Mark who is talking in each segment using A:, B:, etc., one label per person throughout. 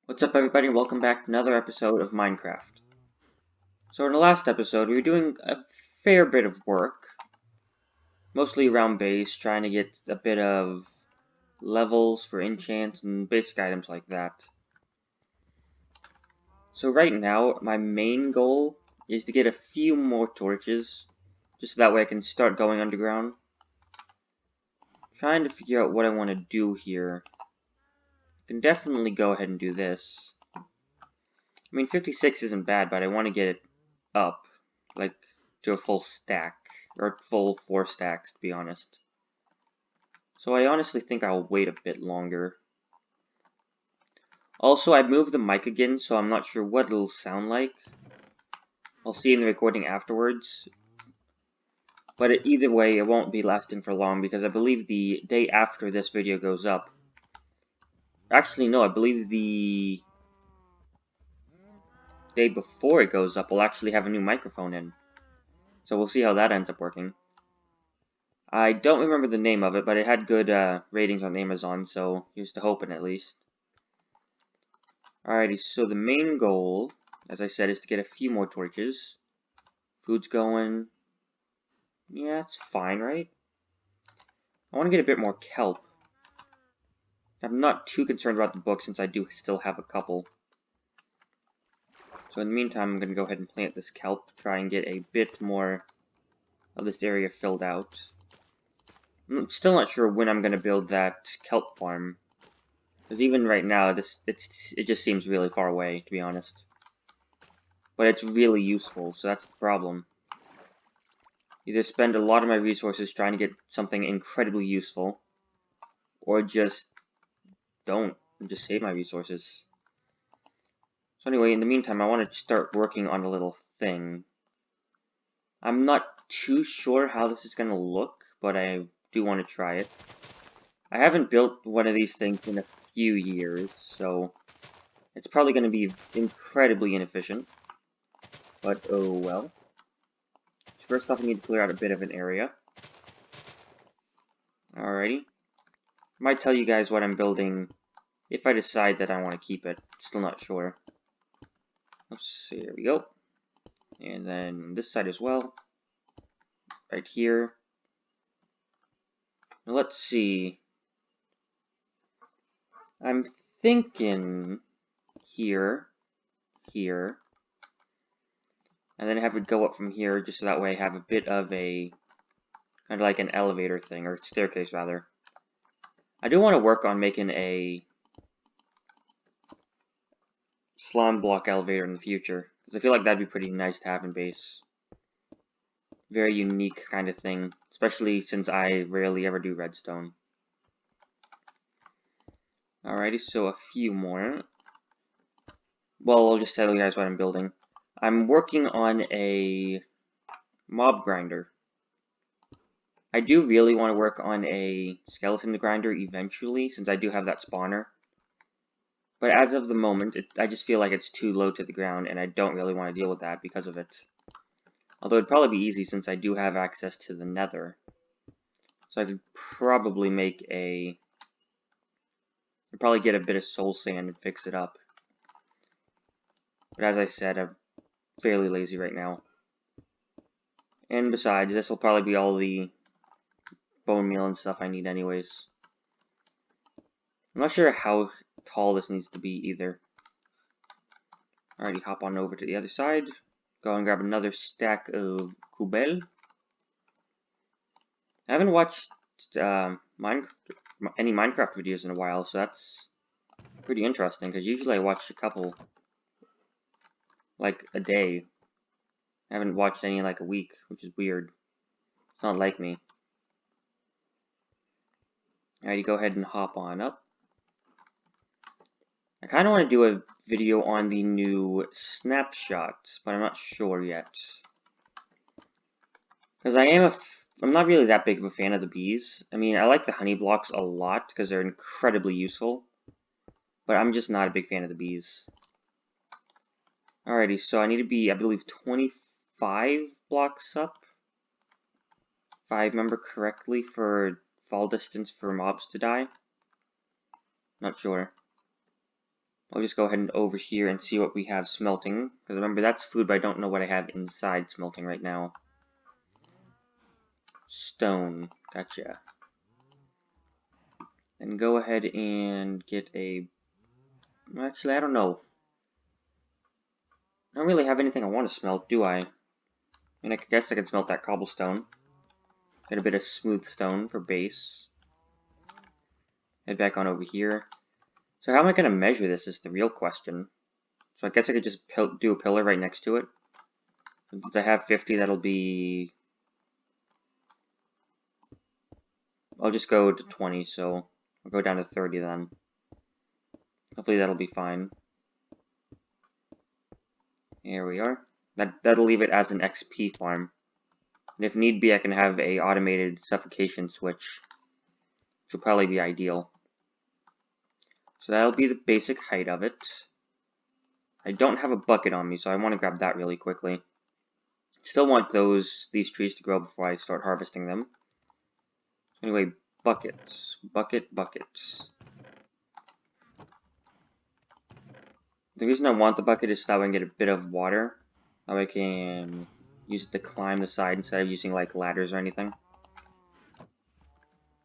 A: What's up, everybody, and welcome back to another episode of Minecraft. So in the last episode, we were doing a fair bit of work, mostly around base, trying to get a bit of levels for enchants and basic items like that. So right now, my main goal is to get a few more torches, just so that way I can start going underground. Trying to figure out what I want to do here. I can definitely go ahead and do this. I mean, 56 isn't bad, but I want to get it up, like, to a full stack, or full 4 stacks, to be honest. So I honestly think I'll wait a bit longer. Also, I moved the mic again, so I'm not sure what it'll sound like. I'll see in the recording afterwards. But either way, it won't be lasting for long, because I believe the day after this video goes up. Actually, no, I believe the day before it goes up, we'll actually have a new microphone in. So we'll see how that ends up working. I don't remember the name of it, but it had good ratings on Amazon, so here's to hoping at least. Alrighty, so the main goal, as I said, is to get a few more torches. Food's going. Yeah, it's fine, right? I want to get a bit more kelp. I'm not too concerned about the book since I do still have a couple. So in the meantime, I'm going to go ahead and plant this kelp, try and get a bit more of this area filled out. I'm still not sure when I'm going to build that kelp farm. Because even right now, it just seems really far away, to be honest. But it's really useful, so that's the problem. Either spend a lot of my resources trying to get something incredibly useful, or just don't, and just save my resources. So anyway, in the meantime, I want to start working on a little thing. I'm not too sure how this is going to look, but I do want to try it. I haven't built one of these things in a few years, so it's probably going to be incredibly inefficient. But oh well. First off, I need to clear out a bit of an area. Alrighty. Might tell you guys what I'm building if I decide that I want to keep it. Still not sure. Let's see, there we go. And then this side as well. Right here. Now let's see. I'm thinking here, here, and then have it go up from here, just so that way I have a bit of a, kind of like an elevator thing, or staircase rather. I do want to work on making a slime block elevator in the future, because I feel like that'd be pretty nice to have in base. Very unique kind of thing, especially since I rarely ever do redstone. Alrighty, so a few more. Well, I'll just tell you guys what I'm building. I'm working on a mob grinder. I do really want to work on a skeleton grinder eventually, since I do have that spawner. But as of the moment, I just feel like it's too low to the ground, and I don't really want to deal with that because of it. Although it'd probably be easy since I do have access to the nether. So I could probably make a... I'd probably get a bit of soul sand and fix it up. But as I said, I'm fairly lazy right now. And besides, this will probably be all the bone meal and stuff I need anyways. I'm not sure how tall this needs to be either. Alrighty, hop on over to the other side. Go and grab another stack of kubel. I haven't watched any Minecraft videos in a while, so that's pretty interesting, because usually I watch a couple, like, a day. I haven't watched any in like a week, which is weird. It's not like me. Alrighty, go ahead and hop on up. I kind of want to do a video on the new snapshots, but I'm not sure yet. Because I'm not really that big of a fan of the bees. I mean, I like the honey blocks a lot, because they're incredibly useful. But I'm just not a big fan of the bees. Alrighty, so I need to be, I believe, 25 blocks up, if I remember correctly, for fall distance for mobs to die. Not sure. I'll just go ahead and over here and see what we have smelting. Because remember, that's food, but I don't know what I have inside smelting right now. Stone. Gotcha. And go ahead and get a... Actually, I don't know. I don't really have anything I want to smelt, do I? I mean, I guess I could smelt that cobblestone. Get a bit of smooth stone for base. Head back on over here. So how am I going to measure this is the real question. So I guess I could just do a pillar right next to it. Since I have 50, that'll be... I'll just go to 20, so I'll go down to 30 then. Hopefully that'll be fine. Here we are. That'll leave it as an XP farm. And if need be, I can have a automated suffocation switch, which will probably be ideal. So that'll be the basic height of it. I don't have a bucket on me, so I want to grab that really quickly. Still want these trees to grow before I start harvesting them. Anyway, buckets. Buckets. The reason I want the bucket is so that I can get a bit of water. That way I can use it to climb the side instead of using like ladders or anything.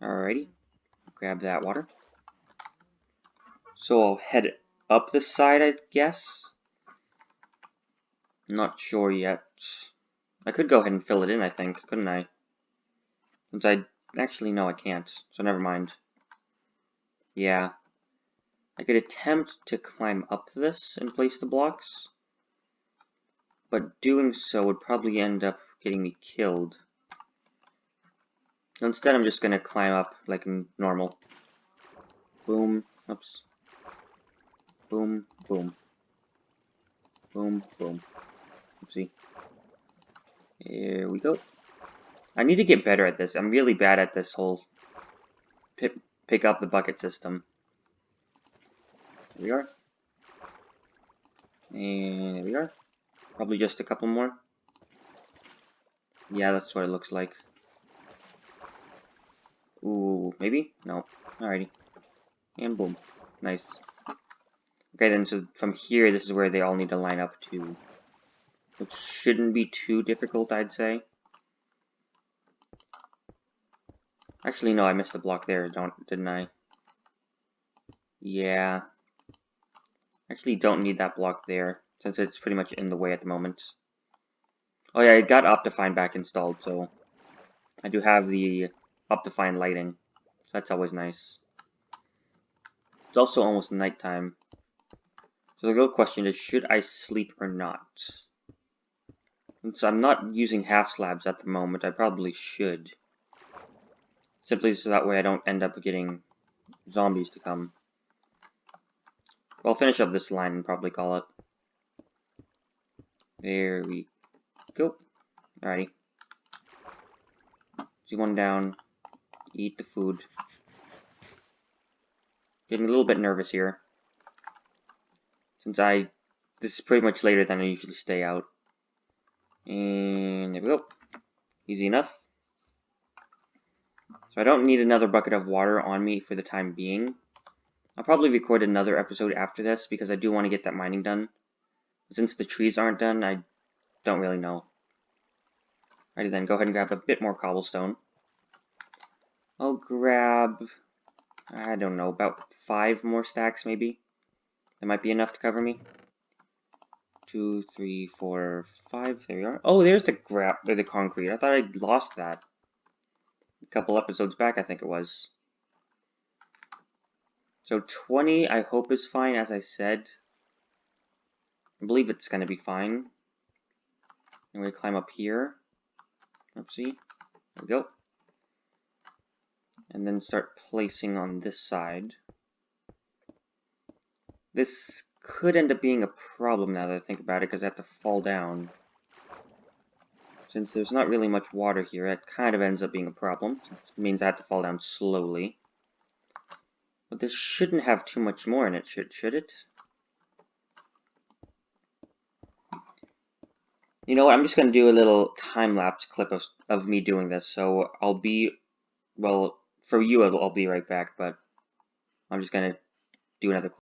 A: Alrighty. Grab that water. So I'll head up the side, I guess. Not sure yet. I could go ahead and fill it in, I think, couldn't I? Since actually, no, I can't, so never mind. Yeah. I could attempt to climb up this and place the blocks, but doing so would probably end up getting me killed. So instead, I'm just going to climb up like normal. Boom. Oops. Boom. Boom. Boom. Boom. Oopsie. Here we go. I need to get better at this. I'm really bad at this whole pick up the bucket system. Here we are. And here we are. Probably just a couple more. Yeah, that's what it looks like. Ooh, maybe? No. Alrighty. And boom. Nice. Okay, then, so from here, this is where they all need to line up to. Which shouldn't be too difficult, I'd say. Actually, no, I missed a block there, didn't I? Yeah. Actually, don't need that block there, since it's pretty much in the way at the moment. Oh yeah, I got Optifine back installed, so I do have the Optifine lighting. So that's always nice. It's also almost nighttime. So the real question is, should I sleep or not? Since I'm not using half slabs at the moment, I probably should. Simply so that way I don't end up getting zombies to come. I'll finish up this line and probably call it. There we go. Alrighty. See one down. Eat the food. Getting a little bit nervous here. Since this is pretty much later than I usually stay out. And there we go. Easy enough. So I don't need another bucket of water on me for the time being. I'll probably record another episode after this because I do want to get that mining done. Since the trees aren't done, I don't really know. Alrighty then, go ahead and grab a bit more cobblestone. I'll grab, I don't know, about 5 more stacks maybe. That might be enough to cover me. 2, 3, 4, 5. There we are. Oh, there's the concrete. I thought I'd lost that. A couple episodes back, I think it was. So 20, I hope is fine, as I said. I believe it's going to be fine. I'm going to climb up here. Oopsie. There we go. And then start placing on this side. This could end up being a problem now that I think about it, because I have to fall down. Since there's not really much water here, it kind of ends up being a problem. It means I have to fall down slowly. But this shouldn't have too much more in it, should it? You know what, I'm just going to do a little time-lapse clip of me doing this, so I'll be, well, for you I'll be right back, but I'm just going to do another clip.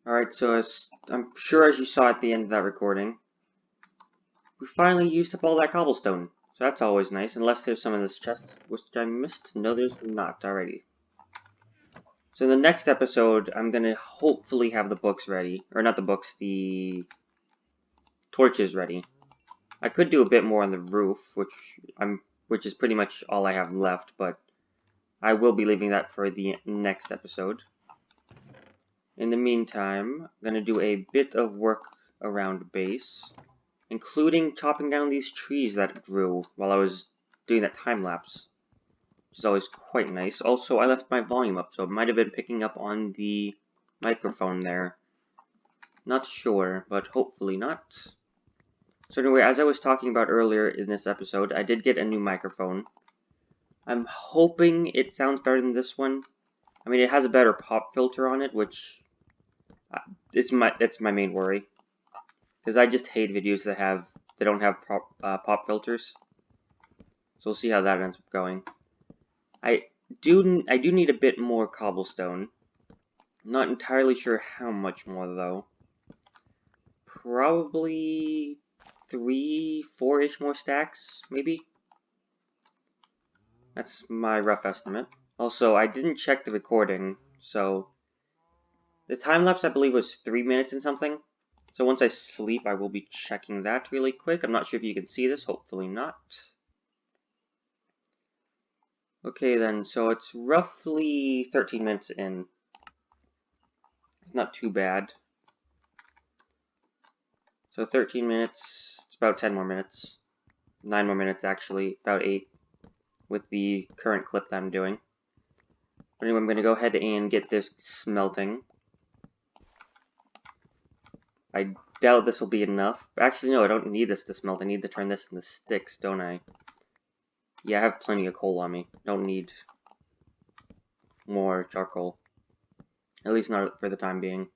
A: Alright, so as I'm sure as you saw at the end of that recording, we finally used up all that cobblestone. So that's always nice, unless there's some in this chest which I missed. No, there's not. Alrighty. So in the next episode, I'm gonna hopefully have the books ready. Or not the books, the torches ready. I could do a bit more on the roof, which is pretty much all I have left, but I will be leaving that for the next episode. In the meantime, I'm going to do a bit of work around base, including chopping down these trees that grew while I was doing that time lapse, which is always quite nice. Also, I left my volume up, so it might have been picking up on the microphone there. Not sure, but hopefully not. So anyway, as I was talking about earlier in this episode, I did get a new microphone. I'm hoping it sounds better than this one. I mean, it has a better pop filter on it, which that's my main worry. Because I just hate videos that don't have pop filters. So we'll see how that ends up going. I do need a bit more cobblestone. I'm not entirely sure how much more though. Probably 3, 4-ish more stacks, maybe. That's my rough estimate. Also, I didn't check the recording, so the time lapse I believe was 3 minutes and something. So once I sleep, I will be checking that really quick. I'm not sure if you can see this. Hopefully not. Okay then, so it's roughly 13 minutes in. It's not too bad. So 13 minutes, it's about 10 more minutes. 9 more minutes actually, about 8 with the current clip that I'm doing. But anyway, I'm going to go ahead and get this smelting. I doubt this will be enough. Actually, no, I don't need this to smelt. I need to turn this into sticks, don't I? Yeah, I have plenty of coal on me. Don't need more charcoal. At least not for the time being.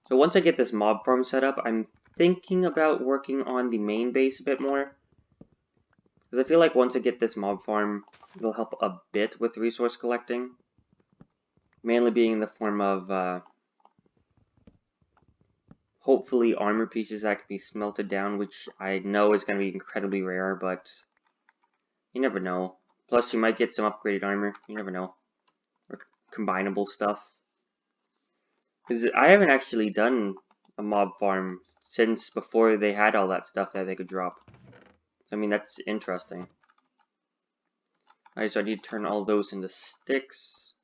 A: So once I get this mob farm set up, I'm thinking about working on the main base a bit more. Because I feel like once I get this mob farm, it'll help a bit with resource collecting. Mainly being in the form of, hopefully armor pieces that can be smelted down, which I know is going to be incredibly rare, but you never know. Plus, you might get some upgraded armor. You never know. Or combinable stuff. Because I haven't actually done a mob farm since before they had all that stuff that they could drop. So, I mean, that's interesting. Alright, so I need to turn all those into sticks.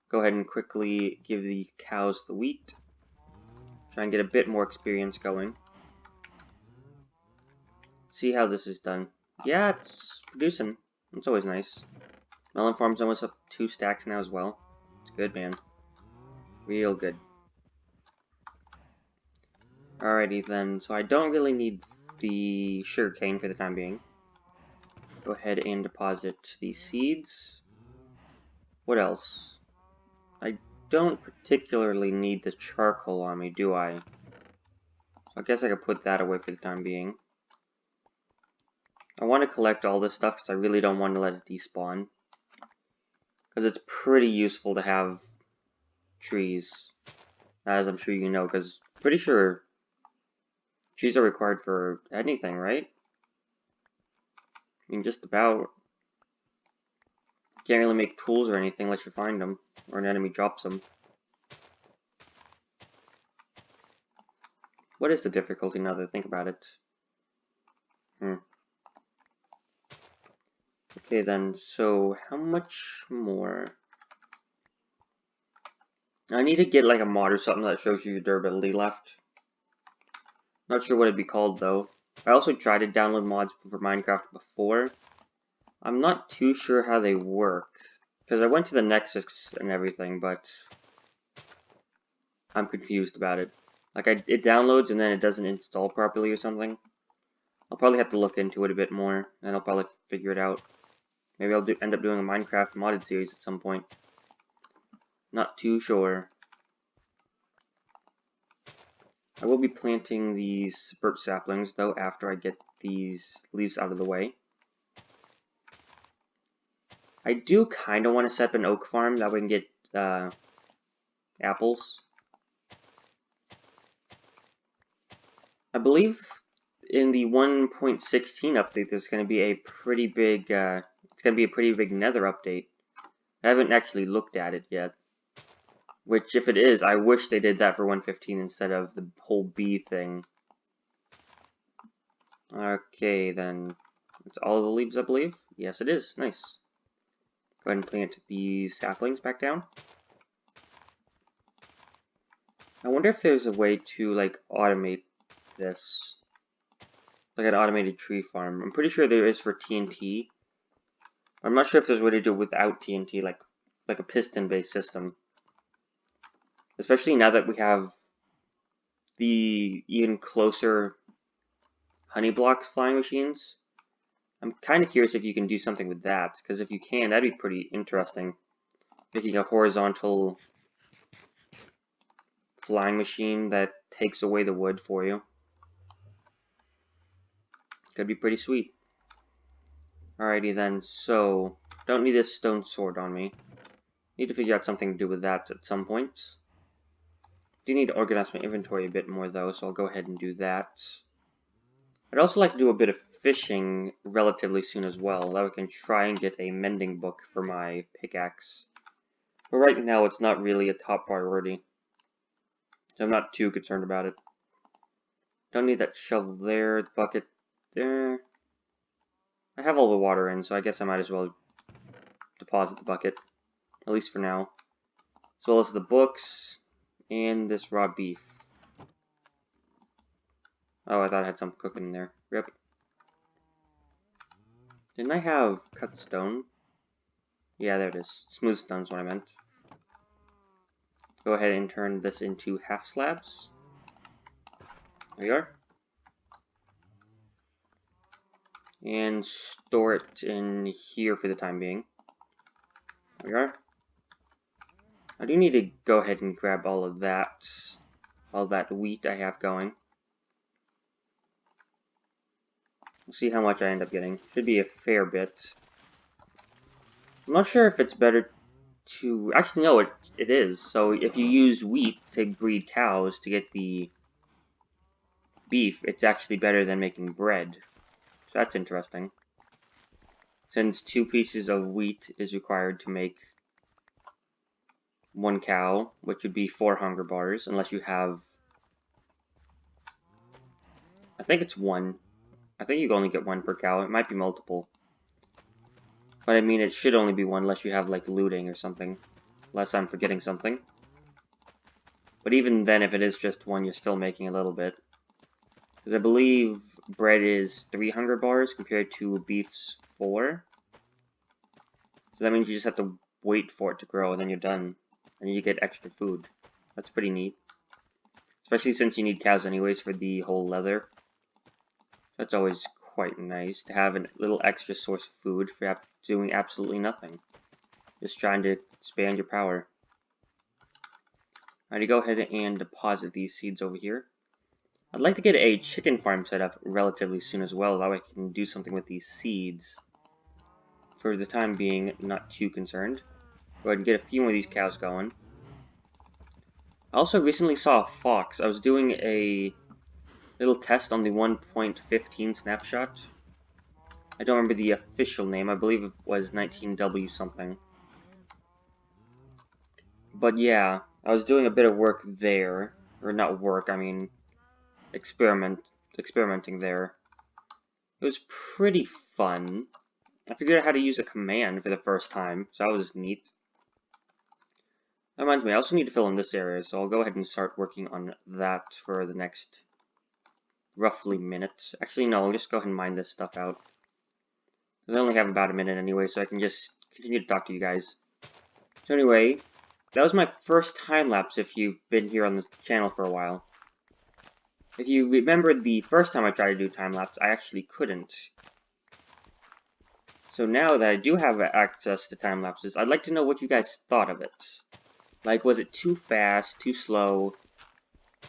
A: Go ahead and quickly give the cows the wheat. Try and get a bit more experience going. See how this is done. Yeah, it's producing. It's always nice. Melon farm's almost up 2 stacks now as well. It's good, man. Real good. Alrighty then, so I don't really need the sugarcane for the time being. Go ahead and deposit the seeds. What else? I don't particularly need the charcoal on me, do I? I guess I could put that away for the time being. I want to collect all this stuff because I really don't want to let it despawn. Because it's pretty useful to have trees, as I'm sure you know, because pretty sure trees are required for anything, right? I mean, just about. Can't really make tools or anything unless you find them, or an enemy drops them. What is the difficulty now that I think about it? Okay then, so how much more? I need to get like a mod or something that shows you your durability left. Not sure what it'd be called though. I also tried to download mods for Minecraft before. I'm not too sure how they work. Because I went to the Nexus and everything, but I'm confused about it. Like, it downloads and then it doesn't install properly or something. I'll probably have to look into it a bit more, and I'll probably figure it out. Maybe I'll end up doing a Minecraft modded series at some point. Not too sure. I will be planting these birch saplings, though, after I get these leaves out of the way. I do kind of want to set up an oak farm, that way we can get apples. I believe in the 1.16 update, there's going to be a pretty big, it's going to be a pretty big Nether update. I haven't actually looked at it yet. Which, if it is, I wish they did that for 1.15 instead of the whole bee thing. Okay, then. It's all the leaves, I believe? Yes, it is. Nice. Go ahead and plant these saplings back down. I wonder if there's a way to, like, automate this. Like an automated tree farm. I'm pretty sure there is for TNT. I'm not sure if there's a way to do it without TNT, like a piston-based system. Especially now that we have the even closer honey blocks flying machines. I'm kind of curious if you can do something with that, because if you can, that'd be pretty interesting. Making a horizontal flying machine that takes away the wood for you. Could be pretty sweet. Alrighty then, so, don't need this stone sword on me. Need to figure out something to do with that at some point. Do need to organize my inventory a bit more though, so I'll go ahead and do that. I'd also like to do a bit of fishing relatively soon as well, that we can try and get a mending book for my pickaxe. But right now, it's not really a top priority. So I'm not too concerned about it. Don't need that shovel there, the bucket there. I have all the water in, so I guess I might as well deposit the bucket. At least for now. As well as the books and this raw beef. Oh, I thought I had something cooking in there. Rip. Didn't I have cut stone? Yeah, there it is. Smooth stone is what I meant. Go ahead and turn this into half slabs. There you are. And store it in here for the time being. There we are. I do need to go ahead and grab all that wheat I have going. We'll see how much I end up getting. Should be a fair bit. I'm not sure if it's better to... Actually, no, it is. So if you use wheat to breed cows to get the beef, it's actually better than making bread. So that's interesting. Since 2 pieces of wheat is required to make 1 cow, which would be 4 hunger bars, unless you have... I think it's 1. I think you can only get 1 per cow. It might be multiple. But I mean, it should only be 1 unless you have, like, looting or something. Unless I'm forgetting something. But even then, if it is just 1, you're still making a little bit. Because I believe bread is 3 hunger bars compared to beef's 4. So that means you just have to wait for it to grow and then you're done. And you get extra food. That's pretty neat. Especially since you need cows anyways for the whole leather. That's always quite nice to have a little extra source of food for doing absolutely nothing. Just trying to expand your power. Alright, go ahead and deposit these seeds over here. I'd like to get a chicken farm set up relatively soon as well, that way I can do something with these seeds. For the time being, not too concerned. Go ahead and get a few more of these cows going. I also recently saw a fox. I was doing a little test on the 1.15 snapshot. I don't remember the official name. I believe it was 19W something. But yeah, I was doing a bit of work there. Or not work, I mean experimenting there. It was pretty fun. I figured out how to use a command for the first time, so that was neat. That reminds me, I also need to fill in this area, so I'll go ahead and start working on that for the next roughly minute. Actually, no, I'll just go ahead and mine this stuff out. I only have about a minute anyway, so I can just continue to talk to you guys. So anyway, that was my first time-lapse if you've been here on the channel for a while. If you remember the first time I tried to do time-lapse, I actually couldn't. So now that I do have access to time-lapses, I'd like to know what you guys thought of it. Like, was it too fast, too slow?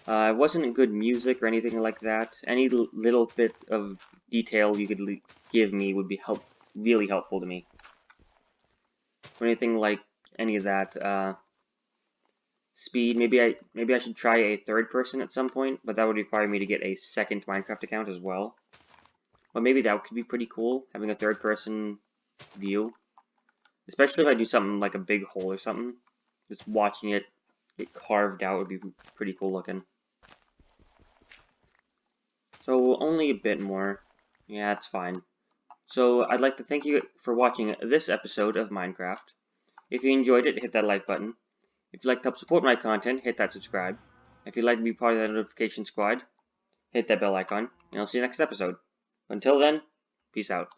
A: Wasn't good music or anything like that. Any little bit of detail you could give me would be really helpful to me. Or anything like any of that. Speed. Maybe I should try a third person at some point, but that would require me to get a second Minecraft account as well. But maybe that could be pretty cool, having a third person view. Especially if I do something like a big hole or something. Just watching it get carved out would be pretty cool looking. So only a bit more. Yeah, it's fine. So I'd like to thank you for watching this episode of Minecraft. If you enjoyed it, hit that like button. If you'd like to help support my content, hit that subscribe. If you'd like to be part of that notification squad, hit that bell icon, and I'll see you next episode. Until then, peace out.